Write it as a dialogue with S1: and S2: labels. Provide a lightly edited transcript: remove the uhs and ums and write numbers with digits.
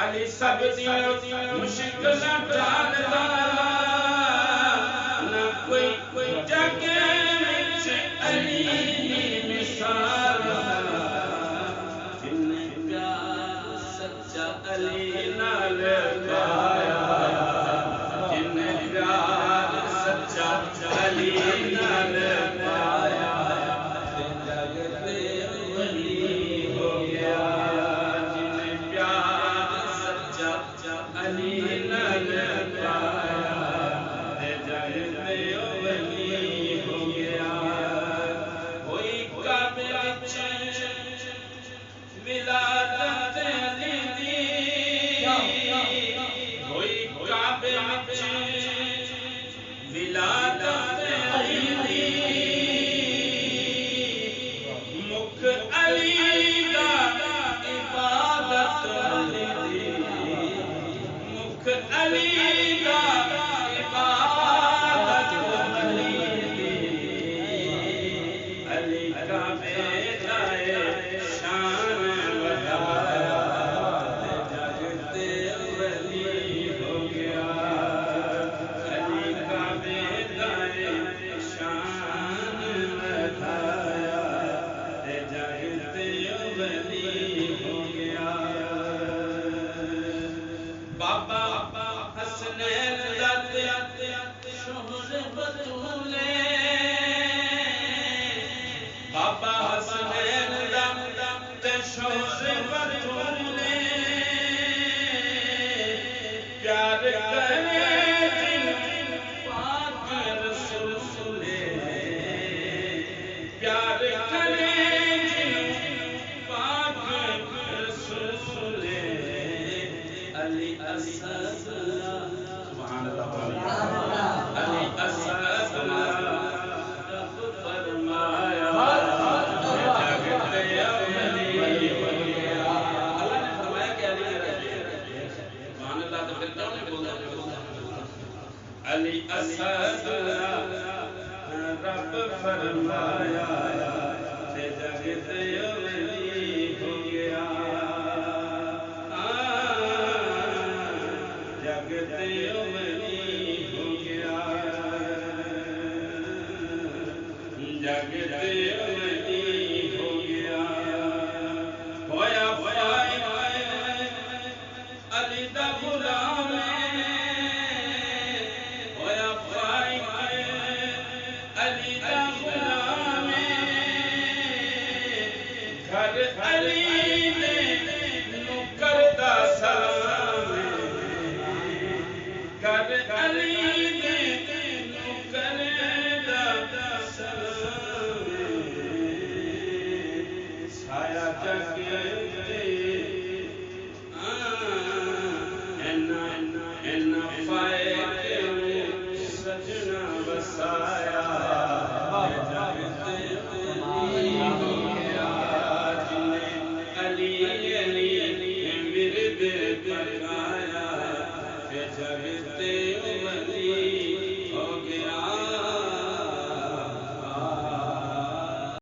S1: علی سب دیاں مشکلاں ٹالدا نہ کوئی جگ وچ علی دی مثال جن پیار سچا علی نال پایا جن پیار سچا علی نال پایا جگ تے ولی ہو گیا علی نال پایا جگ تے ولی ہو گیا ہوئی کعبے وچ ولادت علی دی ہوئی کعبے وچ ولادت علی دی مکھ علی دا عبادت علی دی علی دا عبادت علی دی علی کعبے دا شان ودایا جگ تے ولی ہو گیا علی کعبے دا شان ودایا جگ تے ولی ہو گیا بابا حسنین دت شوہر بطولے بابا حسنین دت شوہر بطولے پیار کرے جن پاک رسول پیار کرے جن پاک رسول علی اسد سبحان اللہ علی اسد رب فرمایا جگ تے ولی ہو گیا اللہ نے فرمایا کہ علی سبحان اللہ تو پھر کیوں نہیں بولتا علی اسد رب فرمایا جگ تے ولی ہو گیا جگ تے ولی ہو گیا جگ تے ولی ہو گیا ہویا علی دا غلام ہویا علی دا غلام گھر علی دے نوکر دا سلام گھر علی دے نوکر دا سلام سایہ جگ